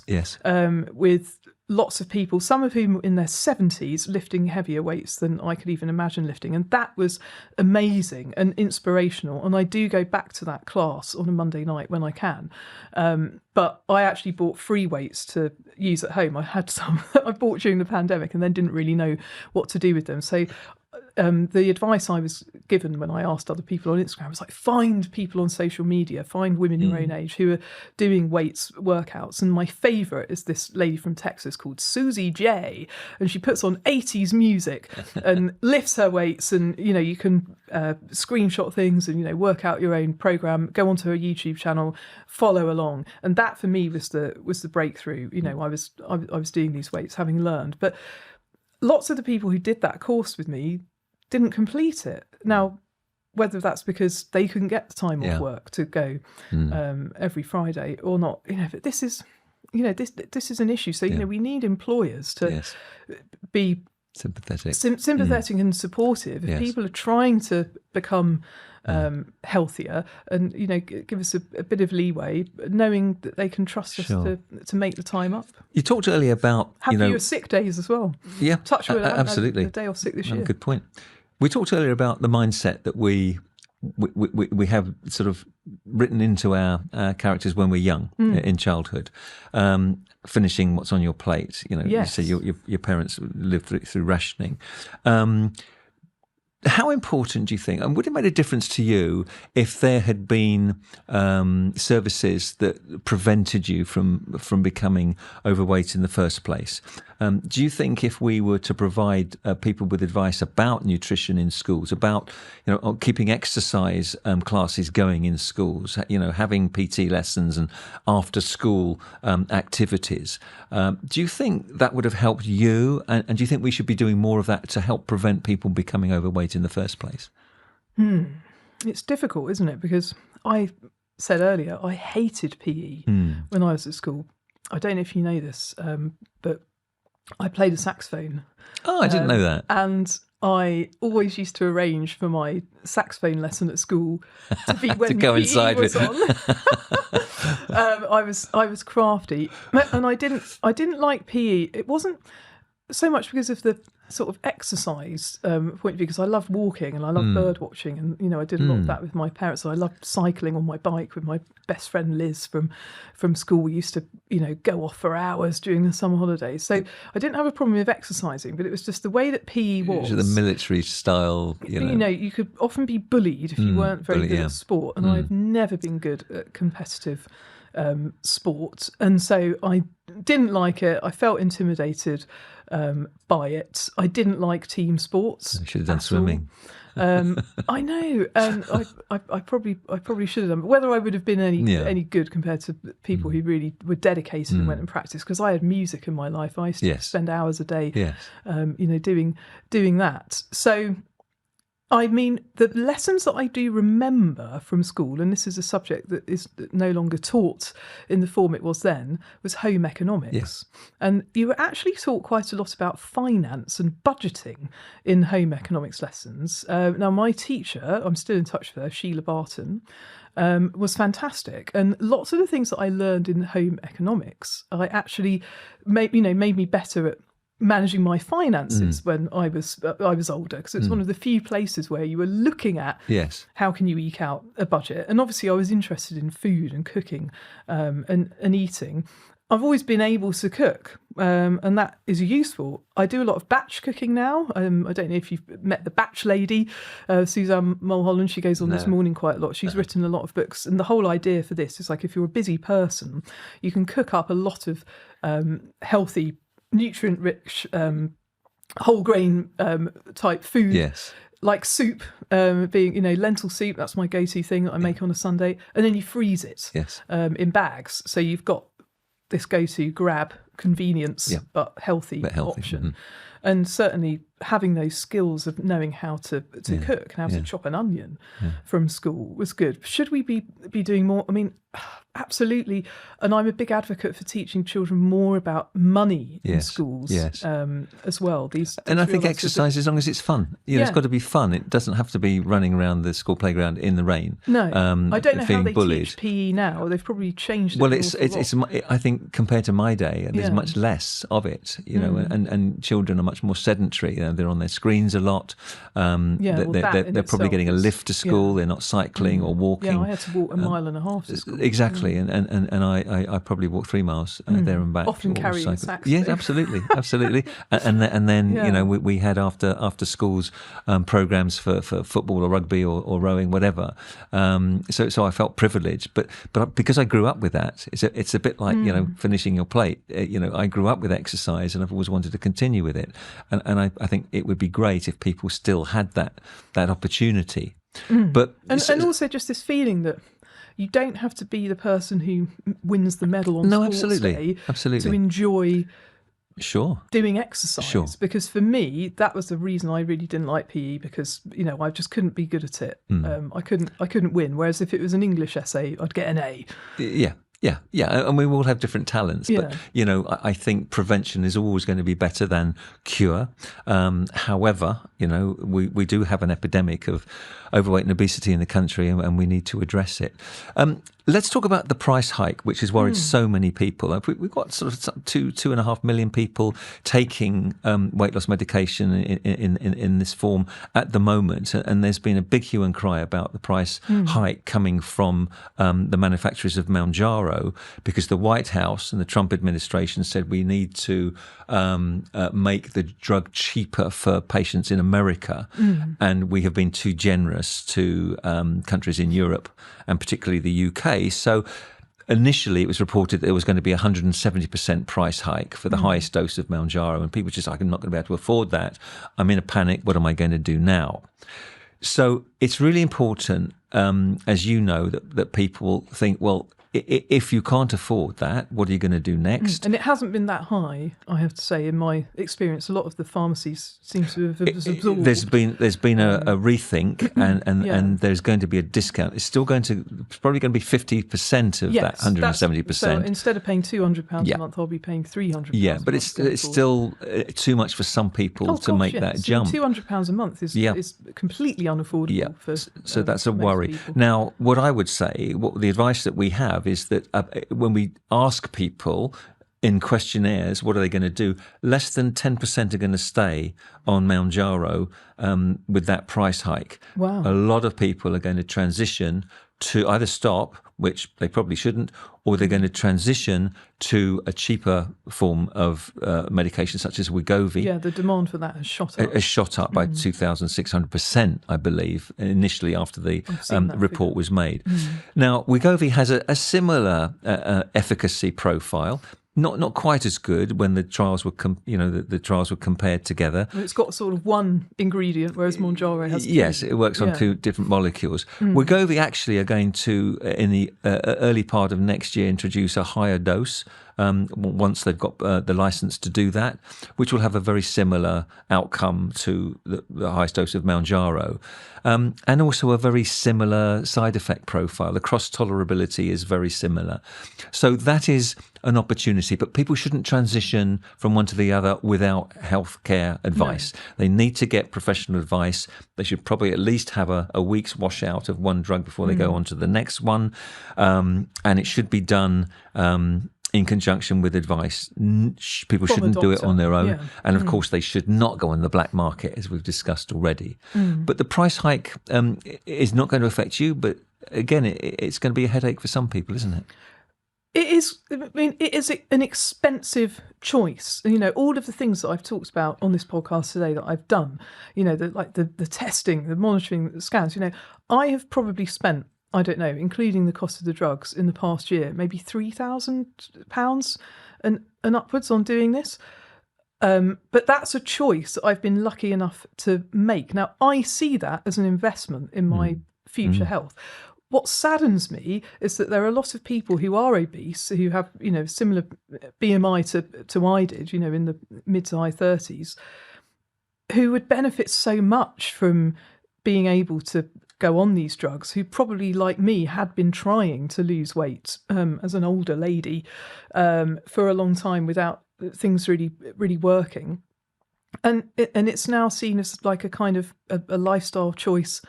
with lots of people, some of whom were in their 70s, lifting heavier weights than I could even imagine lifting. And that was amazing and inspirational. And I do go back to that class on a Monday night when I can. But I actually bought free weights to use at home. I had some that I bought during the pandemic and then didn't really know what to do with them. So the advice I was given when I asked other people on Instagram was like, find people on social media, find women your own age who are doing weights workouts. And my favourite is this lady from Texas called Susie J. And she puts on 80s music and lifts her weights. And, you can screenshot things and, work out your own program, go onto her YouTube channel, follow along. And that for me was the breakthrough. I was doing these weights, having learned. But lots of the people who did that course with me didn't complete it. Now, whether that's because they couldn't get the time off work to go every Friday or not, but this is, this is an issue. So, we need employers to be sympathetic and supportive. If people are trying to become healthier and, give us a bit of leeway, knowing that they can trust us to make the time up. You talked earlier about have fewer sick days as well. Yeah, touch wood. Absolutely. A day off sick this year. Good point. We talked earlier about the mindset that we have sort of written into our characters when we're young, in childhood. Finishing what's on your plate. You say your parents lived through rationing. How important do you think, and would it make a difference to you if there had been services that prevented you from becoming overweight in the first place? Do you think if we were to provide people with advice about nutrition in schools, about keeping exercise classes going in schools, having PT lessons and after school activities, do you think that would have helped you? And do you think we should be doing more of that to help prevent people becoming overweight in the first place? It's difficult, isn't it? Because I said earlier, I hated PE when I was at school. I don't know if you know this, but I played a saxophone. Oh, I didn't know that. And I always used to arrange for my saxophone lesson at school to be when to PE was on. I was crafty, and I didn't like PE. It wasn't so much because of the sort of exercise point of view, because I love walking and I love bird watching, and I did a lot of that with my parents. And I loved cycling on my bike with my best friend Liz from school. We used to go off for hours during the summer holidays. So I didn't have a problem with exercising, but it was just the way that PE was. The military style. You could often be bullied if you weren't very good at sport, and I've never been good at competitive sport, and so I didn't like it. I felt intimidated by it. I didn't like team sports. You should have done swimming. I know, and I probably should have done. But whether I would have been any good compared to people who really were dedicated and went and practiced, because I had music in my life. I used to spend hours a day, doing that. So, I mean, the lessons that I do remember from school, and this is a subject that is no longer taught in the form it was then, was home economics. Yes. And you were actually taught quite a lot about finance and budgeting in home economics lessons. Now, my teacher, I'm still in touch with her, Sheila Barton, was fantastic. And lots of the things that I learned in home economics, I actually made me better at managing my finances when I was older, because it's one of the few places where you were looking at how can you eke out a budget. And obviously I was interested in food and cooking and eating. I've always been able to cook, and that is useful. I do a lot of batch cooking now. I don't know if you've met the batch lady, Suzanne Mulholland. She goes on This Morning quite a lot. She's written a lot of books, and the whole idea for this is like, if you're a busy person, you can cook up a lot of healthy, nutrient-rich, whole grain type food. Yes. Like soup, being, lentil soup. That's my go-to thing that I make on a Sunday. And then you freeze it in bags. So you've got this go-to grab convenience, but healthy option. And certainly having those skills of knowing how to cook and how to chop an onion from school was good. Should we be doing more? I mean, absolutely. And I'm a big advocate for teaching children more about money in schools as well. And I think exercise, as long as it's fun, it's got to be fun. It doesn't have to be running around the school playground in the rain. No, I don't know how they bullied. teach PE now. They've probably changed it. Well, it's I think compared to my day, there's much less of it. And children are much more sedentary. They're on their screens a lot. They're probably getting a lift to school. They're not cycling or walking. Yeah, I had to walk a mile and a half to school. Exactly, and I probably walked 3 miles there and back. Often carrying sacks. Yes, absolutely. And then we had after schools programs for football or rugby or rowing, whatever. So I felt privileged, but because I grew up with that, it's a bit like finishing your plate. I grew up with exercise, and I've always wanted to continue with it. And I think it would be great if people still had that opportunity. But and also just this feeling that you don't have to be the person who wins the medal on sports day to enjoy doing exercise. Because for me, that was the reason I really didn't like PE, because I just couldn't be good at it. I couldn't win. Whereas if it was an English essay, I'd get an A. Yeah, and we all have different talents, but I think prevention is always going to be better than cure. However, we do have an epidemic of overweight and obesity in the country, and we need to address it. Let's talk about the price hike, which has worried so many people. We've got sort of 2.5 million people taking weight loss medication in this form at the moment, and there's been a big hue and cry about the price hike coming from the manufacturers of Mounjaro, because the White House and the Trump administration said we need to make the drug cheaper for patients in America, and we have been too generous to countries in Europe, and particularly the UK. So initially it was reported there was going to be a 170% price hike for the highest dose of Mounjaro, and people just like, I'm not going to be able to afford that. I'm in a panic. What am I going to do now? So it's really important, as you know, that people think, well, if you can't afford that, what are you going to do next? And it hasn't been that high, I have to say, in my experience. A lot of the pharmacies seem to have absorbed. There's been a rethink, and there's going to be a discount. It's probably going to be 50% of that 170%. So instead of paying £200 a month, I'll be paying £300. Yeah, but it's still too much for some people to make that jump. £200 a month is completely unaffordable for. So that's a worry. People. Now, what I would say, the advice that we have is that when we ask people in questionnaires, what are they going to do? Less than 10% are going to stay on Mounjaro with that price hike. Wow. A lot of people are going to transition to either stop, which they probably shouldn't, or they're going to transition to a cheaper form of medication such as Wegovy. Yeah, the demand for that has shot up. It has shot up by 2,600%, I believe, initially after the report was made. Now, Wegovy has a similar efficacy profile, Not quite as good when the trials were the trials were compared together. And it's got sort of one ingredient, whereas Mounjaro has two. Yes, it works on two different molecules. Wegovy actually are going to, in the early part of next year, introduce a higher dose once they've got the license to do that, which will have a very similar outcome to the highest dose of Mounjaro, and also a very similar side effect profile. The cross tolerability is very similar. So that is an opportunity, but people shouldn't transition from one to the other without healthcare advice. No. They need to get professional advice. They should probably at least have a week's washout of one drug before they go on to the next one. And it should be done in conjunction with advice. People shouldn't do it on their own. Yeah. And of course, they should not go on the black market, as we've discussed already. But the price hike is not going to affect you. But again, it's going to be a headache for some people, isn't it? It is. I mean, it is an expensive choice. All of the things that I've talked about on this podcast today that I've done. The testing, the monitoring, the scans. I have probably spent, I don't know, including the cost of the drugs in the past year, maybe £3,000 and upwards on doing this. But that's a choice that I've been lucky enough to make. Now, I see that as an investment in my future health. What saddens me is that there are a lot of people who are obese, who have, similar BMI to I did, in the mid to high 30s, who would benefit so much from being able to go on these drugs, who probably, like me, had been trying to lose weight as an older lady for a long time without things really working. And it's now seen as like a kind of a lifestyle choice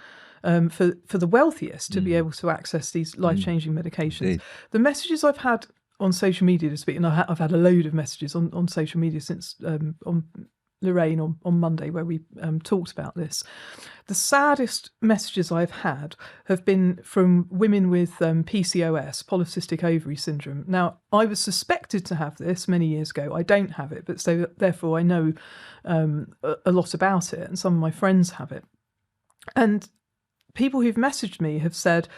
for the wealthiest to be able to access these life-changing medications. Indeed. The messages I've had on social media this week, and I've had a load of messages on social media since on Lorraine on Monday, where we talked about this. The saddest messages I've had have been from women with PCOS, polycystic ovary syndrome. Now, I was suspected to have this many years ago. I don't have it, but so therefore I know a lot about it, and some of my friends have it. And people who've messaged me have said,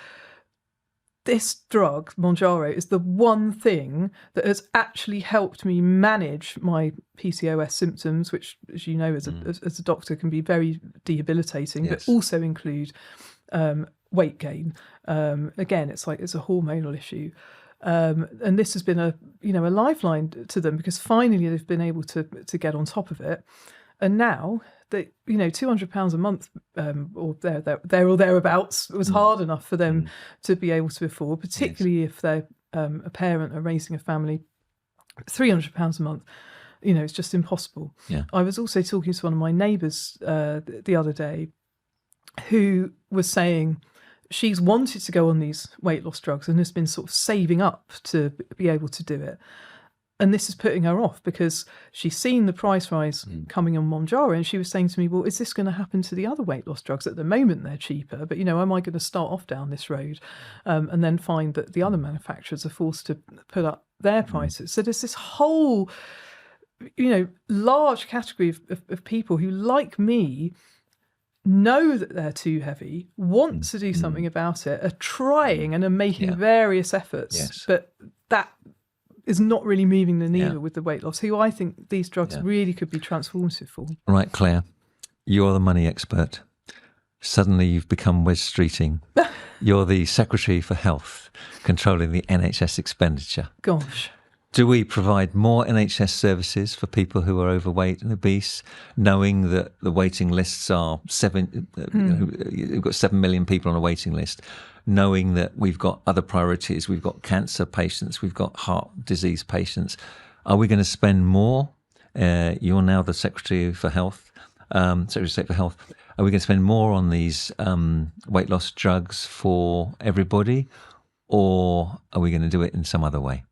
this drug, Mounjaro, is the one thing that has actually helped me manage my PCOS symptoms, which, as you know, as a doctor, can be very debilitating, but also include weight gain. Again, it's a hormonal issue. And this has been a lifeline to them, because finally they've been able to get on top of it. And now that, £200 a month or there or thereabouts was hard enough for them to be able to afford, particularly if they're a parent or raising a family. £300 a month, it's just impossible. Yeah. I was also talking to one of my neighbours the other day, who was saying she's wanted to go on these weight loss drugs and has been sort of saving up to be able to do it. And this is putting her off because she's seen the price rise coming on Mounjaro, and she was saying to me, well, is this going to happen to the other weight loss drugs? At the moment, they're cheaper, but, am I going to start off down this road and then find that the other manufacturers are forced to put up their prices? So there's this whole, large category of people who, like me, know that they're too heavy, want to do something about it, are trying and are making various efforts, but that is not really moving the needle with the weight loss, who I think these drugs really could be transformative for. Right, Claire, you're the money expert. Suddenly you've become Wes Streeting. You're the Secretary for Health, controlling the NHS expenditure. Gosh. Do we provide more NHS services for people who are overweight and obese, knowing that the waiting lists are you've got 7 million people on a waiting list, knowing that we've got other priorities, we've got cancer patients, we've got heart disease patients? Are we going to spend more? You're now the Secretary for Health, Secretary of State for Health. Are we going to spend more on these weight loss drugs for everybody, or are we going to do it in some other way?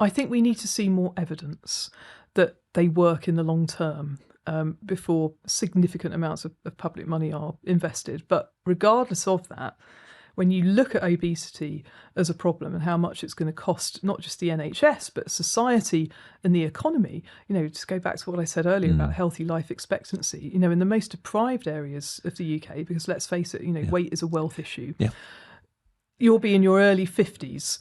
I think we need to see more evidence that they work in the long term before significant amounts of public money are invested. But regardless of that, when you look at obesity as a problem and how much it's going to cost not just the NHS, but society and the economy, just go back to what I said earlier about healthy life expectancy, in the most deprived areas of the UK, because let's face it, weight is a wealth issue. Yeah. you'll be in your early 50s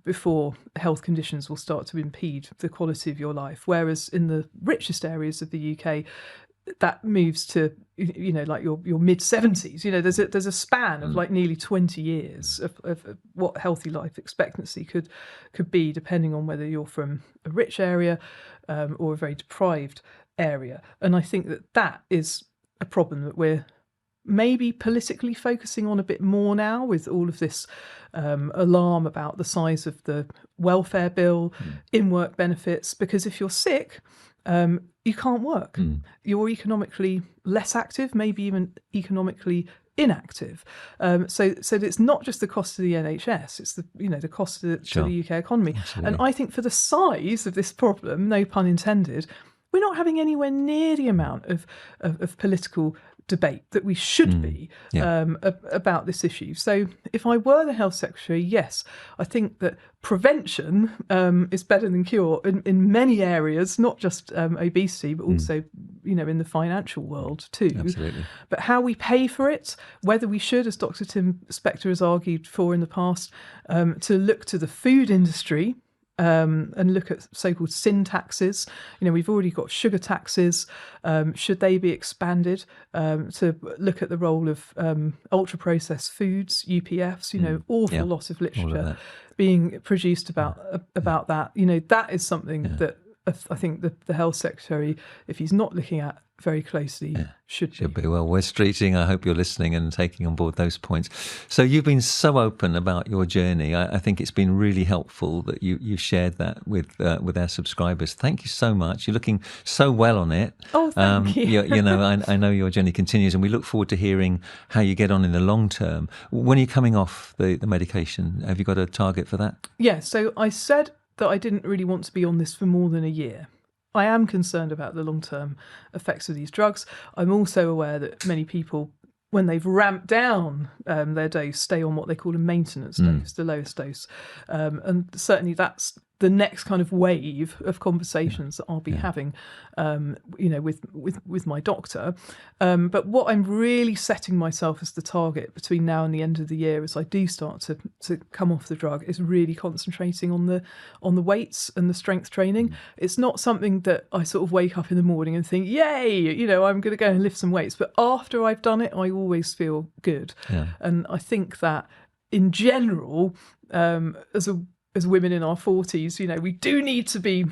before health conditions will start to impede the quality of your life. Whereas in the richest areas of the UK, that moves to, like your mid 70s. There's a span of like nearly 20 years of what healthy life expectancy could be, depending on whether you're from a rich area or a very deprived area. And I think that is a problem that we're maybe politically focusing on a bit more now, with all of this alarm about the size of the welfare bill, in-work benefits, because if you're sick, you can't work. You're economically less active, maybe even economically inactive. So it's not just the cost of the NHS, it's the cost to the UK economy. Absolutely. And I think for the size of this problem, no pun intended, we're not having anywhere near the amount of political debate that we should be about this issue. So if I were the health secretary, yes, I think that prevention is better than cure in many areas, not just obesity, but also in the financial world too. Absolutely. But how we pay for it, whether we should, as Dr. Tim Spector has argued for in the past, to look to the food industry and look at so-called sin taxes. We've already got sugar taxes. Should they be expanded to look at the role of ultra-processed foods, UPFs? Awful lot of literature being produced about that. That is something that I think the health secretary, if he's not looking at very closely, should be. Well, West Streeting, I hope you're listening and taking on board those points. So you've been so open about your journey. I think it's been really helpful that you shared that with our subscribers. Thank you so much. You're looking so well on it. Oh, thank you. I know your journey continues, and we look forward to hearing how you get on in the long term. When are you coming off the medication? Have you got a target for that? Yeah, so I said that I didn't really want to be on this for more than a year. I am concerned about the long-term effects of these drugs. I'm also aware that many people, when they've ramped down their dose, stay on what they call a maintenance dose, the lowest dose. And certainly that's the next kind of wave of conversations that I'll be having, with my doctor. But what I'm really setting myself as the target between now and the end of the year, as I do start to come off the drug, is really concentrating on the weights and the strength training. It's not something that I sort of wake up in the morning and think, yay, I'm going to go and lift some weights. But after I've done it, I always feel good. Yeah. And I think that in general, as women in our 40s, we do need to be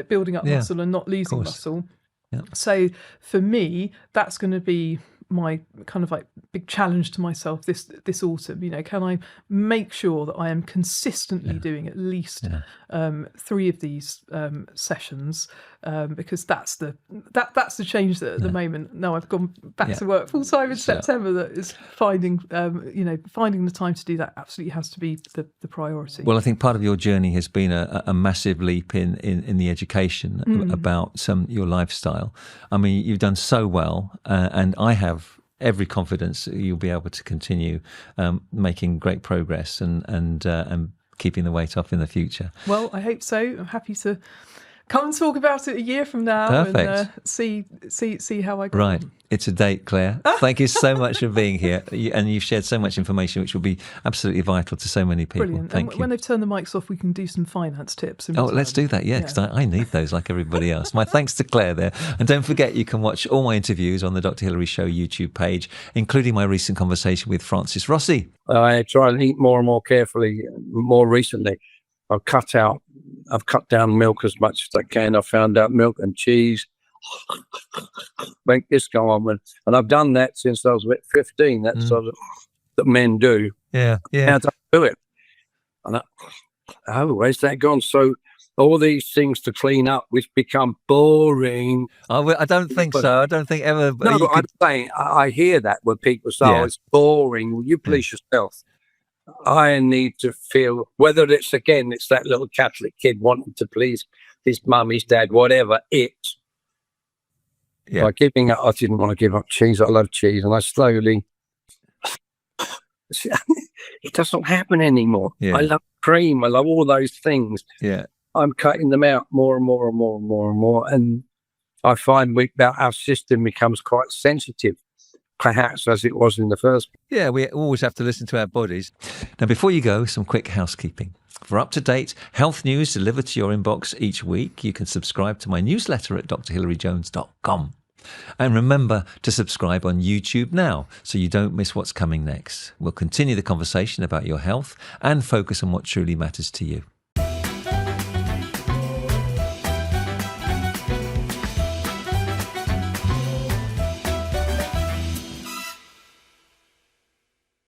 building up muscle and not losing muscle. Yeah. So for me, that's going to be my kind of like big challenge to myself this autumn. Can I make sure that I am consistently doing at least 3 of these sessions, because that's the change that at the moment, now I've gone back to work full time in September, that is finding the time to do that absolutely has to be the priority. Well, I think part of your journey has been a massive leap in the education about your lifestyle. I mean, you've done so well, and I have every confidence that you'll be able to continue making great progress and keeping the weight off in the future. Well, I hope so. I'm happy to come and talk about it a year from now. Perfect. And see how I go. Right. On. It's a date, Claire. Thank you so much for being here. And you've shared so much information, which will be absolutely vital to so many people. Brilliant. Thank you. When they've turned the mics off, we can do some finance tips. Let's do that, because I need those like everybody else. My thanks to Claire there. And don't forget, you can watch all my interviews on the Dr. Hilary Show YouTube page, including my recent conversation with Francis Rossi. I try and eat more and more carefully. More recently, I've cut down milk as much as I can. I found out milk and cheese make this go on, and I've done that since I was 15. That's sort of that men do. Yeah. How do I do it? And where's that gone? So all these things to clean up, which become boring. I don't think so. I don't think ever. No, but I'm saying I hear that when people say, "Oh, it's boring." Will you please yourself? I need to feel, whether it's that little Catholic kid wanting to please his mum, his dad, whatever by giving up. I didn't want to give up cheese. I love cheese, and I slowly. It doesn't happen anymore. I love cream. I love all those things. Yeah, I'm cutting them out more and more and more and more and more, and I find our system becomes quite sensitive. perhaps as it was in the first place. Yeah, we always have to listen to our bodies. Now, before you go, some quick housekeeping. For up-to-date health news delivered to your inbox each week, you can subscribe to my newsletter at drhilaryjones.com. And remember to subscribe on YouTube now so you don't miss what's coming next. We'll continue the conversation about your health and focus on what truly matters to you.